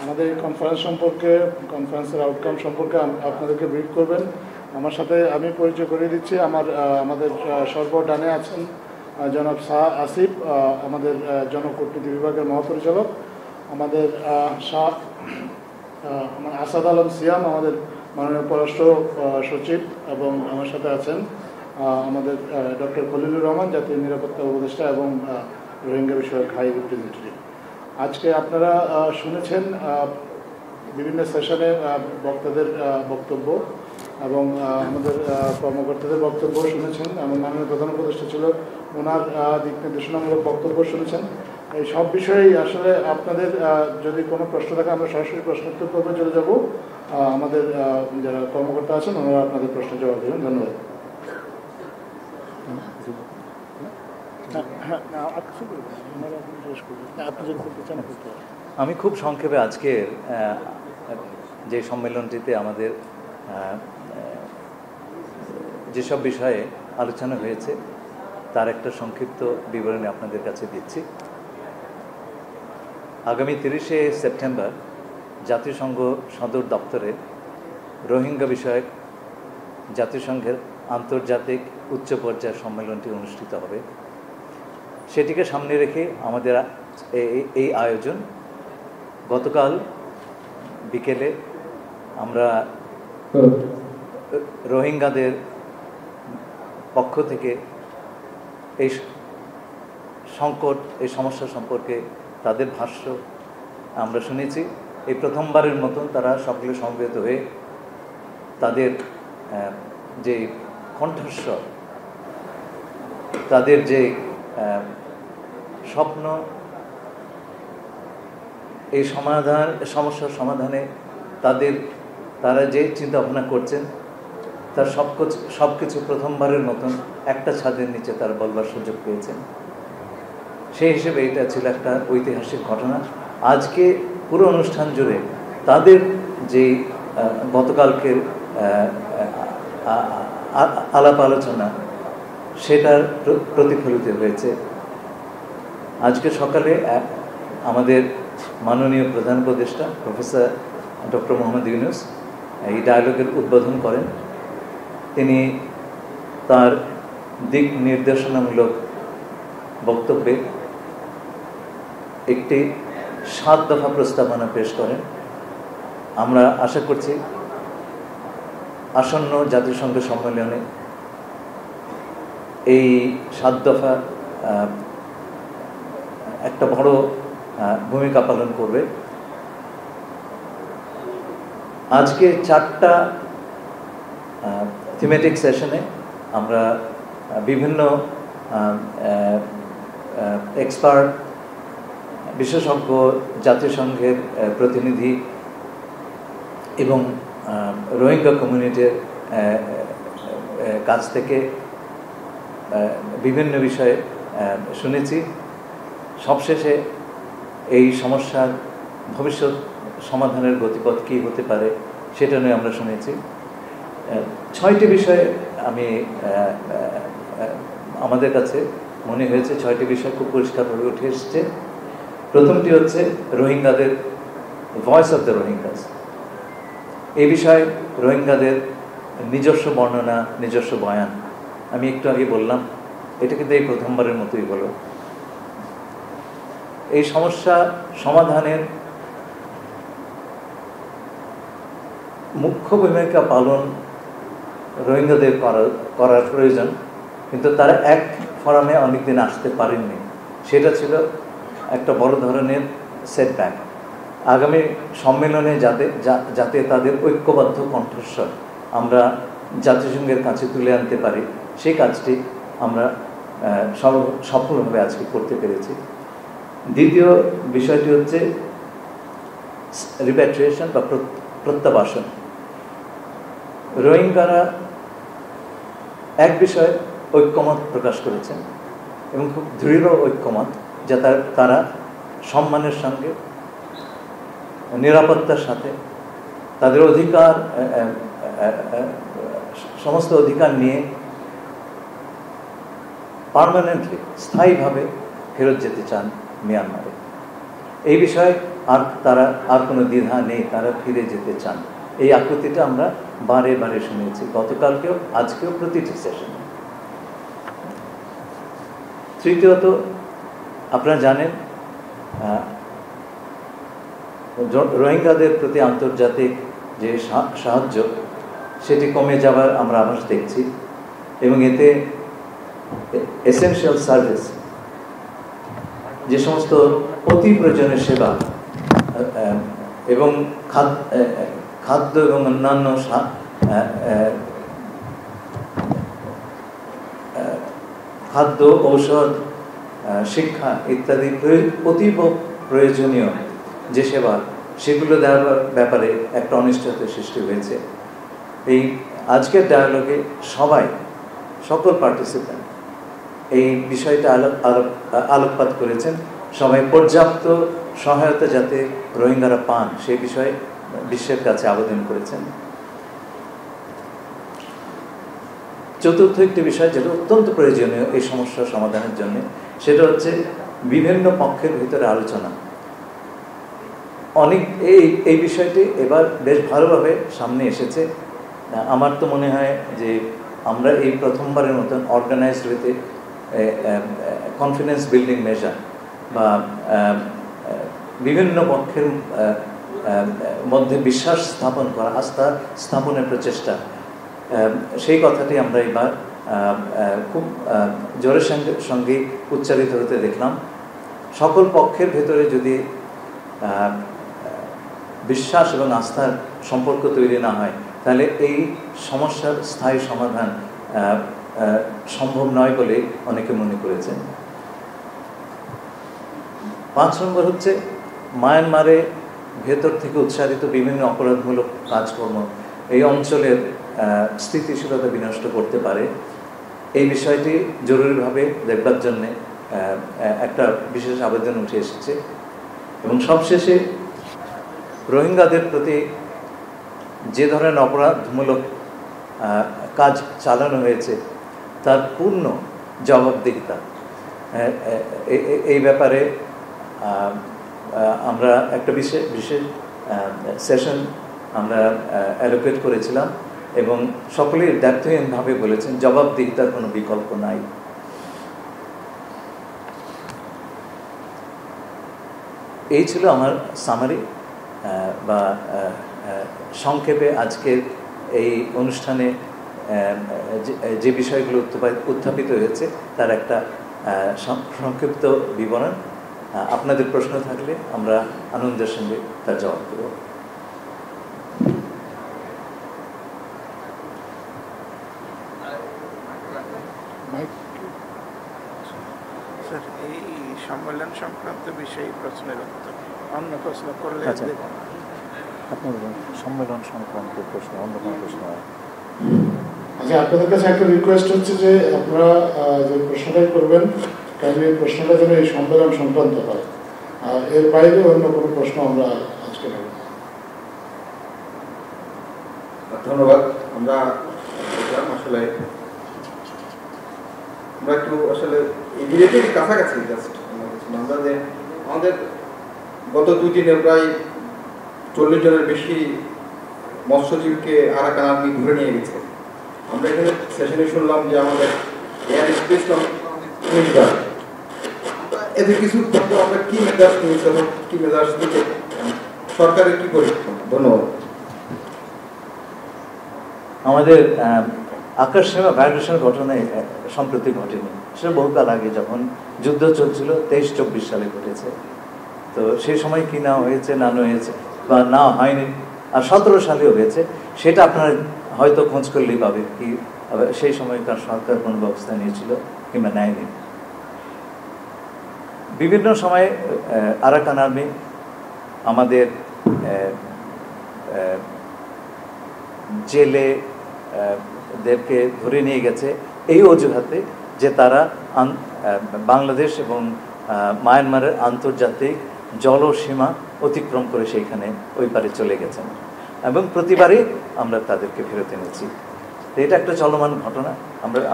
আমাদের কনফারেন্স সম্পর্কে, কনফারেন্সের আউটকাম সম্পর্কে আপনাদেরকে ব্রিফ করবেন। আমার সাথে আমি পরিচয় করিয়ে দিচ্ছি। আমাদের সর্বডানে আছেন জনাব শাহ আসিফ, আমাদের জনকূটনীতি বিভাগের মহাপরিচালক। আমাদের আসাদ আলম সিয়াম, আমাদের মাননীয় পররাষ্ট্র সচিব, এবং আমার সাথে আছেন আমাদের ডক্টর খলিলুর রহমান, জাতীয় নিরাপত্তা উপদেষ্টা এবং রোহিঙ্গা বিষয়ক হাই রিপ্রেজেন্টেটিভ। আজকে আপনারা শুনেছেন বিভিন্ন সেশনে বক্তাদের বক্তব্য এবং আমাদের কর্মকর্তাদের বক্তব্য শুনেছেন, এবং মাননীয় প্রধান উপদেষ্টা ছিল, ওনার দিক নির্দেশনামূলক বক্তব্য শুনেছেন। এই সব বিষয়েই আসলে আপনাদের যদি কোনো প্রশ্ন থাকে আমরা সরাসরি প্রশ্নোত্তর পর্বে চলে যাব। আমাদের যারা কর্মকর্তা আছেন ওনারা আপনাদের প্রশ্নের জবাব দেবেন। ধন্যবাদ। আমি খুব সংক্ষেপে আজকের যে সম্মেলনটিতে আমাদের যেসব বিষয়ে আলোচনা হয়েছে তার একটা সংক্ষিপ্ত বিবরণী আপনাদের কাছে দিচ্ছি। আগামী 30শে সেপ্টেম্বর জাতিসংঘ সদর দপ্তরে রোহিঙ্গা বিষয়ক জাতিসংঘের আন্তর্জাতিক উচ্চ পর্যায়ের সম্মেলনটি অনুষ্ঠিত হবে। সেটিকে সামনে রেখে আমাদের এই আয়োজন। গতকাল বিকেলে আমরা রোহিঙ্গাদের পক্ষ থেকে এই সংকট, এই সমস্যা সম্পর্কে তাদের ভাষ্য আমরা শুনেছি। এই প্রথমবারের মতন তারা সকলে সমবেত হয়ে তাদের যে কণ্ঠস্বর, তাদের যে স্বপ্ন, এই সমস্যার সমাধানে তারা যে চিন্তা ভাবনা করছেন তার সব কিছু প্রথমবারের মতন একটা ছাদের নিচে তারা বলবার সুযোগ পেয়েছেন। সেই হিসেবে এটা ছিল একটা ঐতিহাসিক ঘটনা। আজকে পুরো অনুষ্ঠান জুড়ে তাদের যে গতকালকের আলাপ আলোচনা সেটার প্রতিফলিত হয়েছে। আজকে সকালে আমাদের মাননীয় প্রধান উপদেষ্টা প্রফেসর ডক্টর মোহাম্মদ ইউনূস এই ডায়ালগের উদ্বোধন করেন। তিনি তার দিক নির্দেশনামূলক বক্তব্যে একটি 7 দফা প্রস্তাবনা পেশ করেন। আমরা আশা করছি আসন্ন জাতিসংঘ সম্মেলনে এই 7 দফা একটা বড় ভূমিকা পালন করবে। আজকে 4টা থিমেটিক সেশনে আমরা বিভিন্ন এক্সপার্ট, বিশেষজ্ঞ, জাতিসংঘের প্রতিনিধি এবং রোহিঙ্গা কমিউনিটির কাছ থেকে বিভিন্ন বিষয়ে শুনেছি। সবশেষে এই সমস্যার ভবিষ্যৎ সমাধানের গতিপথ কী হতে পারে সেটা নিয়ে আমরা শুনেছি। 6টি বিষয়ে আমাদের কাছে মনে হয়েছে 6টি বিষয় খুব পরিষ্কারভাবে উঠে এসছে। প্রথমটি হচ্ছে রোহিঙ্গাদের ভয়েস অফ দ্য রোহিঙ্গাস। এই বিষয়ে রোহিঙ্গাদের নিজস্ব বর্ণনা, নিজস্ব বয়ান। আমি একটু আগে বললাম, এটা কিন্তু এই প্রথমবারের মতোই হলো। এই সমস্যা সমাধানের মুখ্য ভূমিকা পালন রোহিঙ্গাদের করার প্রয়োজন, কিন্তু তারা এক ফোরামে অনেকদিন আসতে পারেননি। সেটা ছিল একটা বড় ধরনের সেটব্যাক। আগামী সম্মেলনে যাতে তাদের ঐক্যবদ্ধ কণ্ঠস্বর আমরা জাতিসংঘের কাছে তুলে আনতে পারি, সেই কাজটি আমরা সফলভাবে আজকে করতে পেরেছি। দ্বিতীয় বিষয়টি হচ্ছে রিপ্যাট্রিয়েশন বা প্রত্যাবাসন। রোহিঙ্গারা এক বিষয়ে ঐক্যমত প্রকাশ করেছেন এবং খুব দৃঢ় ঐক্যমত, যে তারা সম্মানের সঙ্গে, নিরাপত্তার সাথে তাদের অধিকার, সমস্ত অধিকার নিয়ে পার্মানেন্টলি, স্থায়ীভাবে ফেরত যেতে চান মিয়ানমারে। এই বিষয়ে আর তারা আর কোনো দ্বিধা নেই, তারা ফিরে যেতে চান। এই আকুতিটা আমরা বারে বারে শুনেছি, গতকালকেও আজকেও প্রতিটি সেশনে। তৃতীয়ত, আপনারা জানেন রোহিঙ্গাদের প্রতি আন্তর্জাতিক যে সাহায্য সেটি কমে যাওয়ার আমরা আভাস দেখছি, এবং এতে এসেনশিয়াল সার্ভিস, যে সমস্ত অতি প্রয়োজনীয় সেবা এবং খাদ্য এবং অন্যান্য খাদ্য, ঔষধ, শিক্ষা ইত্যাদি অতীব প্রয়োজনীয় যে সেবা, সেগুলো দেওয়ার ব্যাপারে একটা অনিশ্চয়তার সৃষ্টি হয়েছে। এই আজকের ডায়ালগে সকল পার্টিসিপেন্ট এই বিষয়টা আলোকপাত করেছেন। সবাই পর্যাপ্ত সহায়তা যাতে রোহিঙ্গারা পান সেই বিষয়ে বিশ্বের কাছে আবেদন করেছেন। চতুর্থ একটি বিষয় যেটা অত্যন্ত প্রয়োজনীয় এই সমস্যার সমাধানের জন্য, সেটা হচ্ছে বিভিন্ন পক্ষের ভিতরে আলোচনা। এই বিষয়টি এবার বেশ ভালোভাবে সামনে এসেছে। আমার তো মনে হয় যে আমরা এই প্রথমবারের মতন organized with confidence building measure বা বিভিন্ন পক্ষের মধ্যে বিশ্বাস স্থাপন করা, আস্থা স্থাপনের প্রচেষ্টা, সেই কথাটি আমরা এবার খুব জোরের সঙ্গে উচ্চারিত হতে দেখলাম। সকল পক্ষের ভেতরে যদি বিশ্বাস এবং আস্থার সম্পর্ক তৈরি না হয়, তাহলে এই সমস্যার স্থায়ী সমাধান সম্ভব নয় বলে অনেকে মনে করেছেন। 5 নম্বর হচ্ছে মায়ানমারে ভেতর থেকে উৎসারিত বিভিন্ন অপরাধমূলক কাজকর্ম এই অঞ্চলের স্থিতিশীলতা বিনষ্ট করতে পারে। এই বিষয়টি জরুরিভাবে দেখবার জন্যে একটা বিশেষ আবেদন উঠে এসেছে। এবং সবশেষে রোহিঙ্গাদের প্রতি যে ধরনের অপরাধমূলক কাজ চালানো হয়েছে তার পূর্ণ জবাবদিহিতা, এই ব্যাপারে আমরা একটা বিশেষ সেশন আমরা অ্যালোকেট করেছিলাম এবং সকলেই দায়িত্বহীনভাবে বলেছেন জবাবদিহিতার কোনো বিকল্প নাই। এই ছিল আমার সামারি বা সংক্ষেপে আজকের এই অনুষ্ঠানে যে বিষয়গুলো উত্থাপিত হয়েছে তার একটা সংক্ষিপ্ত বিবরণ। আপনাদের প্রশ্ন থাকলে আমরা আনন্দের সঙ্গে তার জবাব দেব। স্যার, এই সম্মেলন সংক্রান্ত বিষয়ে প্রশ্নের উত্তর অন্য প্রশ্ন করলে দেব না। আপনার সম্মেলন সংক্রান্ত প্রশ্ন, অন্য কোনো প্রশ্ন? আচ্ছা, আপনাদের কাছে একটা রিকোয়েস্ট হচ্ছে যে আপনারা যে প্রশ্নটাই করবেন কাইন্ডলি প্রশ্নটা যেন এই সম্মেলন সংক্রান্ত হয়, আর এর বাইরে অন্য কোনো প্রশ্ন আমরা আজকে নেব। ধন্যবাদ। আমরা আসলে একটু ইমিডিয়েটলি কাছাকাছি আমরা যে আমাদের গত 2 দিনে প্রায় 40 জনের বেশি মৎস্যজীবীকে আরাকান আর্মি ধরে নিয়ে গেছে। আমরা এখানে সেশনে শুনলাম যে আমাদের এয়ার স্পেস এদের কিছু আমরা কি মেজাজ নিয়েছি, কি মেজাজ থেকে সরকারের কি করে? ধন্যবাদ। আমাদের আকাশ সীমা ভায়োলেশনের ঘটনায় সম্প্রতি ঘটেনি, সেটা বহুকাল আগে যখন যুদ্ধ চলছিল 23-24 সালে ঘটেছে। তো সেই সময় কি না হয়েছে, না হয়েছে বা না হয়নি, আর 17 সালেও হয়েছে, সেটা আপনারা হয়তো খোঁজ করলেই পাবে কি সেই সময়কার সরকার কোন ব্যবস্থা নিয়েছিল কিংবা নেয়নি। বিভিন্ন সময়ে আরাকান আর্মি আমাদের জেলে দেরকে ধরে নিয়ে গেছে এই অজুহাতে যে তারা বাংলাদেশ এবং মায়ানমারের আন্তর্জাতিক জলসীমা অতিক্রম করে সেইখানে ওই পারে চলে গেছেন এবং প্রতিবারই আমরা তাদেরকে ফেরত এনেছি। তো এটা একটা চলমান ঘটনা।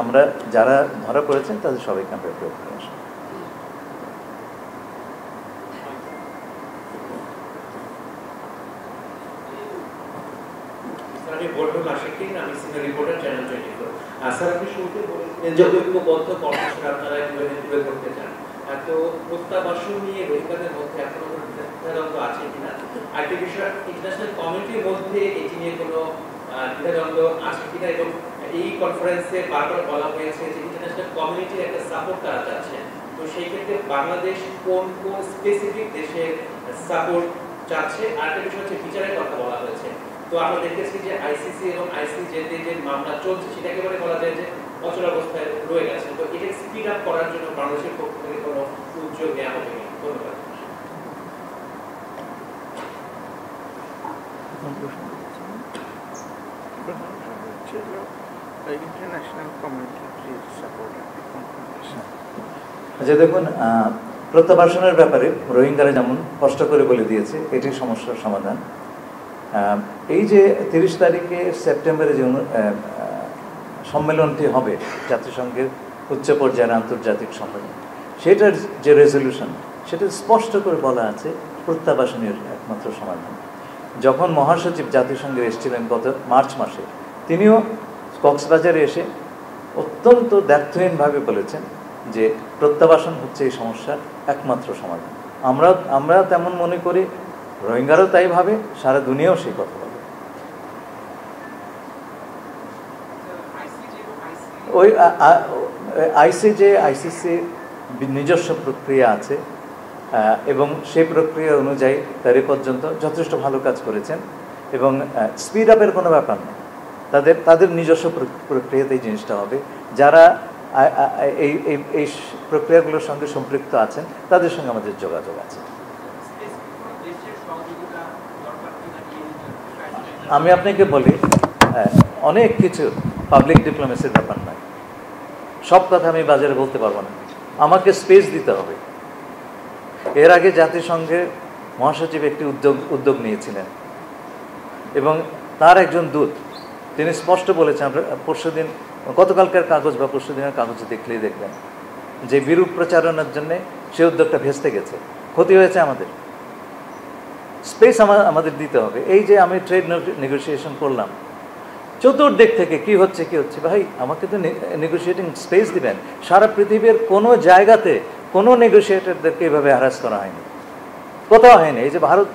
আমরা যারা ধরা পড়েছেন তাদের সবাইকে আমরা ফেরত নিয়ে আসি। আমি বলবো আশিকিন, আমি সিনিয়র রিপোর্টার চ্যানেল 24। স্যার আপনি শুরুতে বলেছিলেন যে ঐক্যবদ্ধ কর্মসূচি আপনারা কিভাবে করতে চান, তো প্রত্যাবাসন নিয়ে রোহিঙ্গাদের মধ্যে এখনো দ্বিধাদ্বন্দ্ব আছে কিনা, আরেকটি বিষয় ইন্টারন্যাশনাল কমিউনিটির মধ্যে এটি নিয়ে কোনো দ্বিধাদ্বন্দ্ব আছে কিনা, এবং এই কনফারেন্সে বারবার বলা হয়েছে যে ইন্টারন্যাশনাল কমিউনিটির একটা সাপোর্ট তারা চাচ্ছেন, তো সেই ক্ষেত্রে বাংলাদেশ কোন কোন স্পেসিফিক দেশের সাপোর্ট চাচ্ছে। আরেকটা বিষয় হচ্ছে বিচারের কথা বলা হয়েছে, তো আমরা দেখেছি যে আইসিসি এবং আইসিজেতে যে মামলা চলছে সেটা একেবারে বলা যায় যে অচল অবস্থায় রয়ে গেছে, তো এটা স্পিড আপ করার জন্য বাংলাদেশের পক্ষ থেকে কোনো উদ্যোগ নেওয়া হবে কিনা? ধন্যবাদ। International community support. আচ্ছা দেখুন, প্রত্যাবাসনের ব্যাপারে রোহিঙ্গারা যেমন স্পষ্ট করে বলে দিয়েছে এটি সমস্যার সমাধান। এই যে 30 তারিখে সেপ্টেম্বরে যে সম্মেলনটি হবে জাতিসংঘের উচ্চ পর্যায়ের আন্তর্জাতিক সম্মেলন, সেটার যে রেজলিউশন সেটা স্পষ্ট করে বলা আছে প্রত্যাবাসনের একমাত্র সমাধান। যখন মহাসচিব জাতিসংঘে এসেছিলেন গত মার্চ মাসে, তিনিও কক্সবাজারে এসে অত্যন্ত দ্ব্যর্থহীনভাবে বলেছেন যে প্রত্যাবাসন হচ্ছে এই সমস্যার একমাত্র সমাধান। আমরা তেমন মনে করি, রোহিঙ্গারাও তাই ভাবে, সারা দুনিয়াও সেই কথা বলে। ওই আইসিসি নিজস্ব প্রক্রিয়া আছে এবং সেই প্রক্রিয়া অনুযায়ী তারা পর্যন্ত যথেষ্ট ভালো কাজ করেছেন এবং স্পিড আপের কোনো ব্যাপার নেই, তাদের নিজস্ব প্রক্রিয়াতেই জিনিসটা হবে। যারা এই প্রক্রিয়াগুলোর সঙ্গে সম্পৃক্ত আছেন তাদের সঙ্গে আমাদের যোগাযোগ আছে। আমি আপনাকে বলি, অনেক কিছু পাবলিক ডিপ্লোমেসির ব্যাপার নয়, সব কথা আমি বাজারে বলতে পারবো না, আমাকে স্পেস দিতে হবে। এর আগে জাতিসংঘের মহাসচিব একটি উদ্যোগ নিয়েছিলেন এবং তার একজন দূত তিনি স্পষ্ট বলেছেন, পরশুদিন গতকালকার কাগজ বা পরশুদিনের কাগজে দেখলেই দেখবেন যে বিরূপ প্রচারণার জন্যে সে উদ্যোগটা ভেস্তে গেছে, ক্ষতি হয়েছে আমাদের। স্পেস আমাদের দিতে হবে। এই যে আমি ট্রেড নেগোসিয়েশন করলাম, চতুর্দিক থেকে কি হচ্ছে ভাই, আমাকে তো নেগোসিয়েটিং স্পেস দিবেন। সারা পৃথিবীর কোনো জায়গাতে কোনো নেগোসিয়েটরদেরকে এভাবে হ্যারাস করা হয়নি, কোথাও হয়নি। এই যে ভারত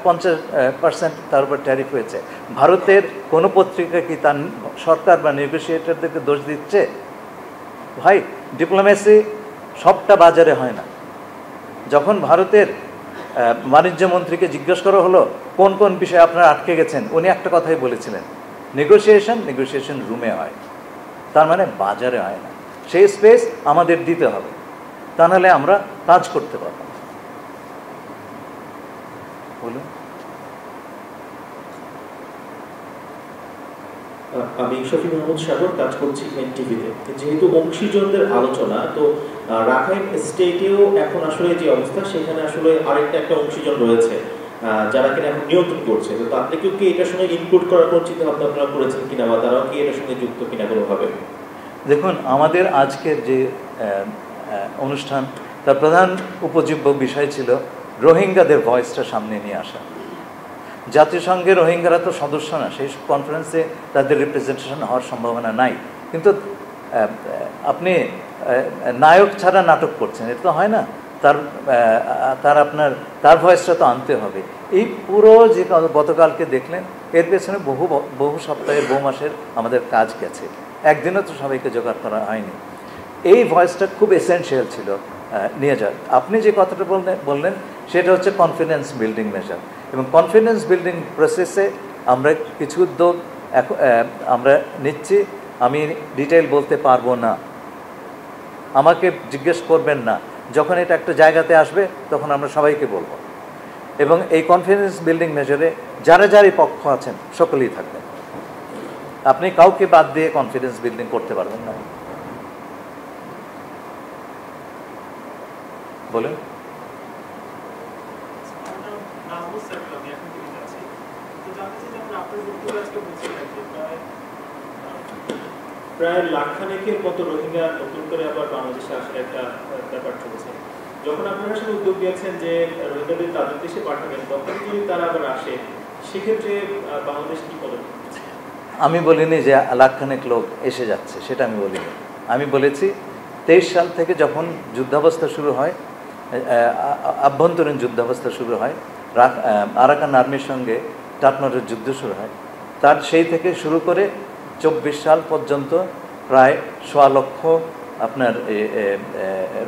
50% তার উপর ট্যারিফ হয়েছে, ভারতের কোনো পত্রিকা কি তার সরকার বা নেগোসিয়েটরদেরকে দোষ দিচ্ছে? ভাই, ডিপ্লোমেসি সবটা বাজারে হয় না। যখন ভারতের বাণিজ্য মন্ত্রীকে জিজ্ঞেস করা হলো কোন কোন বিষয়ে আপনারা আটকে গেছেন, উনি একটা কথাই বলেছিলেন, নেগোসিয়েশন রুমে হয়, তার মানে বাজারে হয় না। সেই স্পেস আমাদের দিতে হবে, তা নাহলে আমরা কাজ করতে পারবো। বলুন। আমি শফি মোহাম্মদ সাগর, কাজ করছি এনটিভিতে। যেহেতু অংশীজনদের আলোচনা, তো রাখাইন স্টেটেও এখন আসলে যে অবস্থা, সেখানে আসলে আরেকটা একটা অংশীজন রয়েছে যারা কিনা এখন নিয়ন্ত্রণ করছে, তো আপনি কি এটার সঙ্গে ইনক্লুড করার কোনো চিন্তা ভাবনা আপনারা করেছেন কিনা, বা তারাও কি এটার সঙ্গে যুক্ত কিনা কোনোভাবে? দেখুন, আমাদের আজকের যে অনুষ্ঠান তার প্রধান উপজীব্য বিষয় ছিল রোহিঙ্গাদের ভয়েসটা সামনে নিয়ে আসা। জাতিসংঘের রোহিঙ্গারা তো সদস্য না, সেই কনফারেন্সে তাদের রিপ্রেজেন্টেশন হওয়ার সম্ভাবনা নাই, কিন্তু আপনি নায়ক ছাড়া নাটক করছেন, এটা তো হয় না। তার ভয়েসটা তো আনতে হবে। এই পুরো যে গতকালকে দেখলেন, এর পেছনে বহু সপ্তাহের, বহু মাসের আমাদের কাজ গেছে, একদিনও তো সবাইকে জোগাড় করা হয়নি। এই ভয়েসটা খুব এসেনশিয়াল ছিল নিয়ে যাওয়া। আপনি যে কথাটা বললেন সেটা হচ্ছে কনফিডেন্স বিল্ডিং মেজার, এবং কনফিডেন্স বিল্ডিং প্রসেসে আমরা কিছু উদ্যোগ আমরা নিচ্ছি। আমি ডিটেইল বলতে পারবো না, আমাকে জিজ্ঞেস করবেন না, যখন এটা একটা জায়গাতে আসবে তখন আমরা সবাইকে বলবো। এবং এই কনফিডেন্স বিল্ডিং মেজারে যারা পক্ষ আছেন সকলেই থাকবেন, আপনি কাউকে বাদ দিয়ে কনফিডেন্স বিল্ডিং করতে পারবেন না। বলেন। প্রায় লাখখানেকের মতো রোহিঙ্গা নতুন করে আবার বাংলাদেশে আসার একটা ব্যাপার চলছে। যখন আপনারা আসলে উদ্যোগ দিয়েছেন যে রোহিঙ্গাদের তাদের দেশে পাঠাবেন, তখন যদি তারা আবার আসে, সেক্ষেত্রে বাংলাদেশ কি পদক্ষেপ? আমি বলিনি যে লাখখানেক লোক এসে যাচ্ছে, সেটা আমি বলিনি। আমি বলেছি 23 সাল থেকে যখন যুদ্ধাবস্থা শুরু হয়, আভ্যন্তরীণ যুদ্ধাবস্থা শুরু হয়, আরাকান আর্মির সঙ্গে টাটনরের যুদ্ধ শুরু হয়, তার সেই থেকে শুরু করে 24 সাল পর্যন্ত প্রায় 1.25 লক্ষ আপনার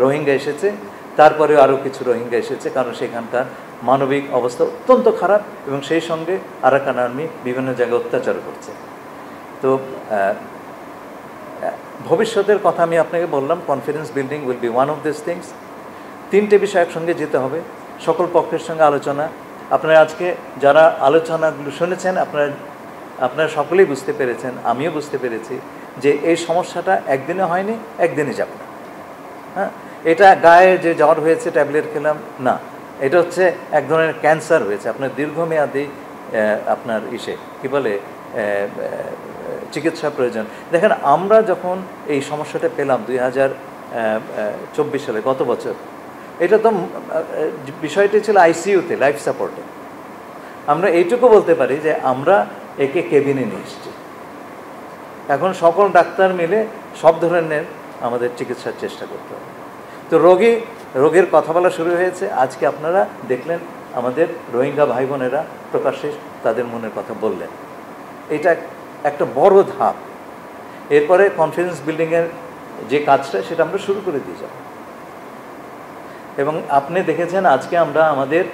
রোহিঙ্গা এসেছে। তারপরে আরও কিছু রোহিঙ্গা এসেছে, কারণ সেখানকার মানবিক অবস্থা অত্যন্ত খারাপ এবং সেই সঙ্গে আরাকান আর্মি বিভিন্ন জায়গায় অত্যাচার করছে। তো ভবিষ্যতের কথা আমি আপনাকে বললাম, confidence building will be one of this things. 3টে বিষয় একসঙ্গে যেতে হবে, সকল পক্ষের সঙ্গে আলোচনা। আপনারা আজকে যারা আলোচনাগুলো শুনেছেন, আপনারা সকলেই বুঝতে পেরেছেন, আমিও বুঝতে পেরেছি যে এই সমস্যাটা একদিনে হয়নি, একদিনে যাবে না। হ্যাঁ, এটা গায়ে যে জ্বর হয়েছে ট্যাবলেট খেলাম না, এটা হচ্ছে এক ধরনের ক্যান্সার হয়েছে, আপনার দীর্ঘমেয়াদী আপনার কী বলে চিকিৎসা প্রয়োজন। দেখেন, আমরা যখন এই সমস্যাটা পেলাম 2024 সালে, গত বছর, এটা তো বিষয়টি ছিল আইসিইউতে, লাইফ সাপোর্টে। আমরা এইটুকু বলতে পারি যে আমরা একে কেবিনে নিয়ে এসেছি। এখন সকল ডাক্তার মিলে সব ধরনের আমাদের চিকিৎসার চেষ্টা করতে হবে। তো রোগীর কথা বলা শুরু হয়েছে। আজকে আপনারা দেখলেন আমাদের রোহিঙ্গা ভাই বোনেরা প্রকাশ্যে তাদের মনের কথা বললেন। এটা একটা বড় ধাপ। এরপরে কনফিডেন্স বিল্ডিংয়ের যে কাজটা, সেটা আমরা শুরু করে দিয়ে যাব। এবং আপনি দেখেছেন আজকে আমরা আমাদের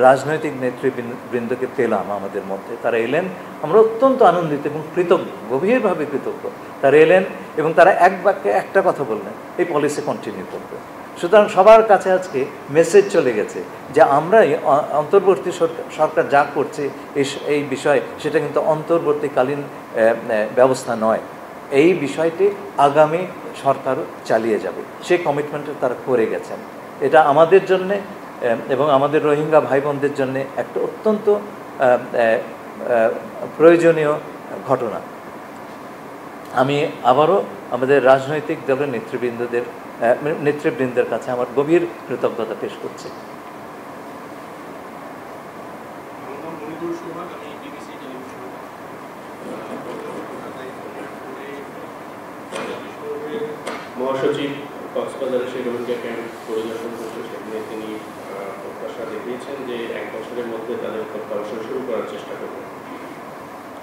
রাজনৈতিক নেতৃবৃন্দকে পেলাম আমাদের মধ্যে, তারা এলেন, আমরা অত্যন্ত আনন্দিত এবং কৃতজ্ঞ, গভীরভাবে কৃতজ্ঞ। তারা এলেন এবং তারা এক বাক্যে একটা কথা বললেন, এই পলিসি কন্টিনিউ করবে। সুতরাং সবার কাছে আজকে মেসেজ চলে গেছে যে আমরা অন্তর্বর্তী সরকার যা করছে এই বিষয়, সেটা কিন্তু অন্তর্বর্তীকালীন ব্যবস্থা নয়। এই বিষয়টি আগামী সরকারও চালিয়ে যাবে, সেই কমিটমেন্টটা তারা করে গেছেন। এটা আমাদের জন্যে এবং আমাদের রোহিঙ্গা ভাই বোনদের জন্যে একটা অত্যন্ত প্রয়োজনীয় ঘটনা। আমি আবারও আমাদের রাজনৈতিক দলের নেতৃবৃন্দের কাছে আমার গভীর কৃতজ্ঞতা পেশ করছি। মহাসচিব কক্সবাজারে সেই রোহিঙ্গা ক্যাম্প পরিদর্শন করতে, সেখানে তিনি প্রত্যাশা দেখিয়েছেন যে 1 বছরের মধ্যে তাদের প্রত্যাবাসন শুরু করার চেষ্টা করবেন।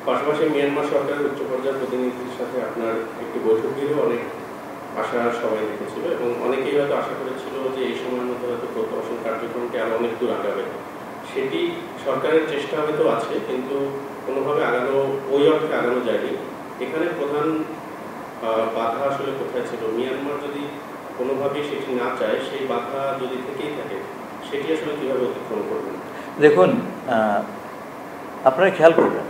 পাশাপাশি মিয়ানমার সরকারের উচ্চ পর্যায়ের প্রতিনিধির সাথে আপনার একটি বৈঠক দিলেও অনেক আশা সবাই দেখেছিল এবং অনেকেই হয়তো আশা করেছিল যে এই সময়ের মধ্যে হয়তো প্রত্যাবাসন কার্যক্রমকে আরও অনেক দূর আগাবে। সেটি সরকারের চেষ্টা হয়তো আছে, কিন্তু কোনোভাবে ওই অর্থে আগানো যায়নি। এখানে প্রধান বাধা আসলে কোথায় ছিল? মিয়ানমার যদি কোনোভাবেই সেটি না চায়, সেই বাধা যদি থেকেই থাকে, সেটি আসলে কীভাবে অতিক্রম করবেন? দেখুন, আপনারা খেয়াল করবেন,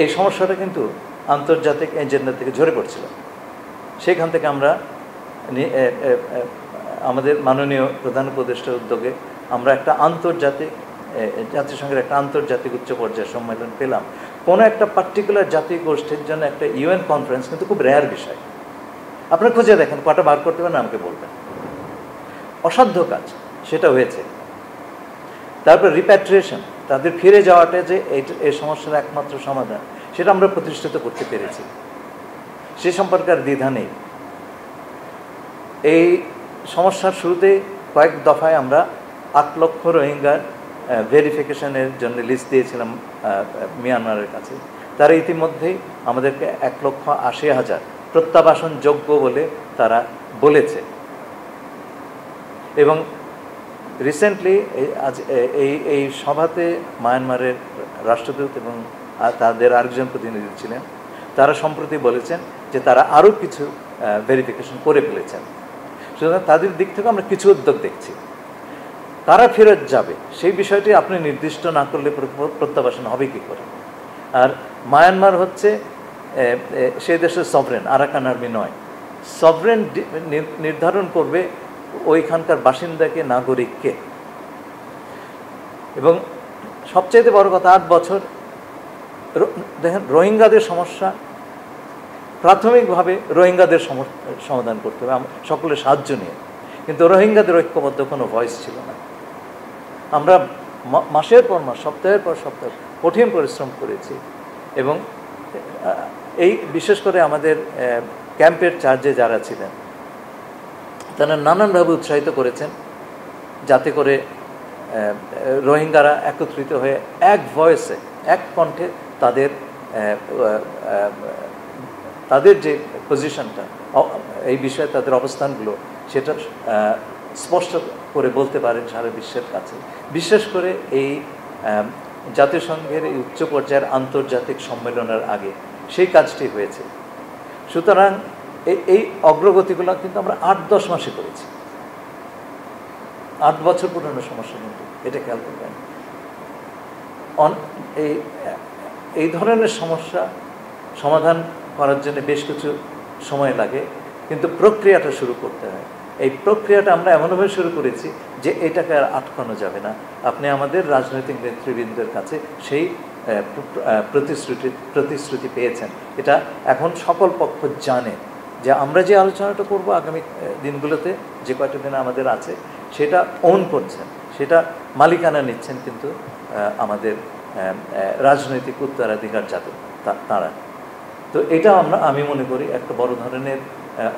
এই সমস্যাটা কিন্তু আন্তর্জাতিক এজেন্ডা থেকে ঝরে পড়ছিল। সেখান থেকে আমরা আমাদের মাননীয় প্রধান উপদেষ্টার উদ্যোগে আমরা একটা জাতিসংঘের একটা আন্তর্জাতিক উচ্চ পর্যায়ের সম্মেলন পেলাম। কোনো একটা পার্টিকুলার জাতীয় গোষ্ঠীর জন্য একটা ইউএন কনফারেন্স কিন্তু খুব রেয়ার বিষয়। আপনারা খুঁজে দেখেন, কটা বার করতে পারেন আমাকে বলবেন। অসাধ্য কাজ, সেটা হয়েছে। তারপর রিপ্যাট্রিয়েশন, তাদের ফিরে যাওয়াটা যে এই সমস্যার একমাত্র সমাধান, সেটা আমরা প্রতিষ্ঠিত করতে পেরেছি। সে সম্পর্কে আর দ্বিধা নেই। এই সমস্যার শুরুতে কয়েক দফায় আমরা 8 লক্ষ রোহিঙ্গার ভেরিফিকেশনের জন্য লিস্ট দিয়েছিলাম মিয়ানমারের কাছে। তারা ইতিমধ্যেই আমাদেরকে 1,80,000 প্রত্যাবাসন যোগ্য বলে তারা বলেছে। এবং রিসেন্টলি এই সভাতে মায়ানমারের রাষ্ট্রদূত এবং তাদের আরেকজন প্রতিনিধি ছিলেন, তারা সম্প্রতি বলেছেন যে তারা আরও কিছু ভেরিফিকেশন করে ফেলেছেন। সুতরাং তাদের দিক থেকে আমরা কিছু উদ্যোগ দেখছি। কারা ফেরত যাবে সেই বিষয়টি আপনি নির্দিষ্ট না করলে প্রত্যাবাসন হবে কী করে? আর মায়ানমার হচ্ছে সেই দেশের সভরেন, আরাকান আর্মি নয়। সভরেন নির্ধারণ করবে ওইখানকার বাসিন্দাকে, নাগরিককে। এবং সবচাইতে বড় কথা, 8 বছর দেখেন, রোহিঙ্গাদের সমস্যা প্রাথমিকভাবে রোহিঙ্গাদের সমাধান করতে হবে সকলের সাহায্য নিয়ে, কিন্তু রোহিঙ্গাদের ঐক্যবদ্ধ কোনো ভয়েস ছিল না। আমরা মাসের পর মাস, সপ্তাহের পর সপ্তাহ কঠিন পরিশ্রম করেছি। এবং এই বিশেষ করে আমাদের ক্যাম্পের চার্জে যারা ছিলেন তারা নানানভাবে উৎসাহিত করেছেন যাতে করে রোহিঙ্গারা একত্রিত হয়ে এক ভয়েসে, এক কণ্ঠে তাদের যে পজিশনটা, এই বিষয়ে তাদের অবস্থানগুলো, সেটা স্পষ্ট করে বলতে পারেন সারা বিশ্বের কাছে। বিশেষ করে এই জাতিসংঘের এই উচ্চ পর্যায়ের আন্তর্জাতিক সম্মেলনের আগে সেই কাজটি হয়েছে। সুতরাং এই অগ্রগতিগুলো কিন্তু আমরা 8-10 মাসে করেছি। 8 বছর পুরনো সমস্যা কিন্তু, এটা খেয়াল করবেন। এই ধরনের সমস্যা সমাধান করার জন্য বেশ কিছু সময় লাগে, কিন্তু প্রক্রিয়াটা শুরু করতে হয়। এই প্রক্রিয়াটা আমরা এমনভাবে শুরু করেছি যে এটাকে আর আটকানো যাবে না। আপনি আমাদের রাজনৈতিক নেতৃবৃন্দের কাছে সেই প্রতিশ্রুতি পেয়েছেন। এটা এখন সকল পক্ষ জানে যে আমরা যে আলোচনাটা করব আগামী দিনগুলোতে, যে কয়টা দিন আমাদের আছে, সেটা ওন করছেন, সেটা মালিকানা নিচ্ছেন কিন্তু আমাদের রাজনৈতিক উত্তরাধিকার যাদের তারা। তো এটা আমি মনে করি একটা বড় ধরনের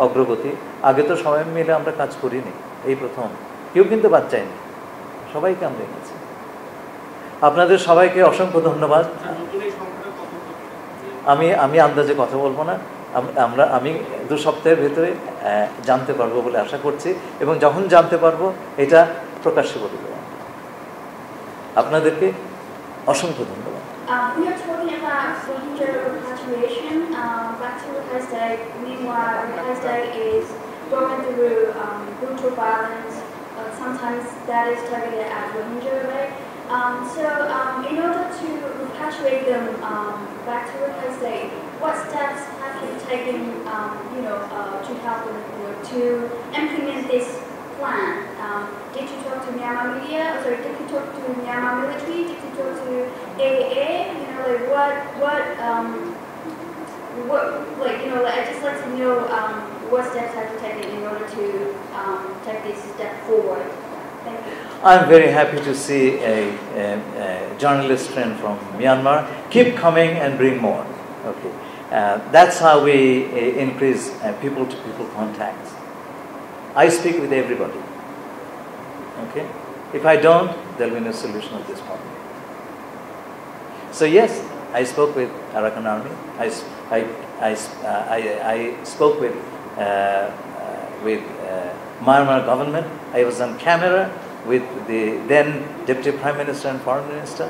অগ্রগতি। আগে তো সবাই মিলে আমরা কাজ করিনি, এই প্রথম। কেউ কিন্তু বাদ যায়নি, সবাইকে আমরা রেখেছি। আপনাদের সবাইকে অসংখ্য ধন্যবাদ। আমি আন্দাজে কথা বলবো না, আমি 2 সপ্তাহের ভেতরে জানতে পারবো বলে আশা করছি, এবং যখন জানতে পারবো এটা প্রকাশ্যে বলে দেবো। আপনাদেরকে অসংখ্য ধন্যবাদ। We are talking about Rohingya repatriation back to Rakhine State. Meanwhile, Rakhine State is going through brutal violence. Sometimes that is targeted at Rohingya, right? In order to repatriate them back to Rakhine State, what steps have you taken, to help them to implement this plan? Did you talk to Myanmar media? Did you talk to Myanmar military? Did you talk to AA? I'd just like to know what steps have you taken in order to take this step forward. Thank you. I'm very happy to see a journalist friend from Myanmar. Keep coming and bring more. Okay, that's how we increase people-to-people contacts. I speak with everybody. Okay, if I don't, there'll be no solution of this problem. So yes, I spoke with Arakan Army. I spoke with Myanmar government. I was on camera with the then Deputy Prime Minister and Foreign Minister.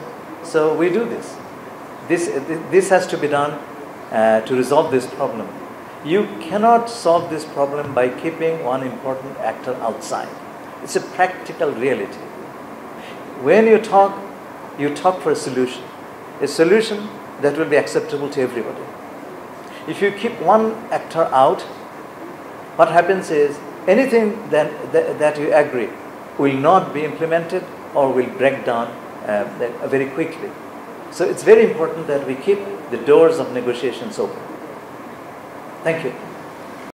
So we do this. This has to be done to resolve this problem. You cannot solve this problem by keeping one important actor outside. It's a practical reality. When you talk for a solution that will be acceptable to everybody. If you keep one actor out, what happens is anything that you agree will not be implemented or will break down very quickly. So it's very important that we keep the doors of negotiations open. Thank you.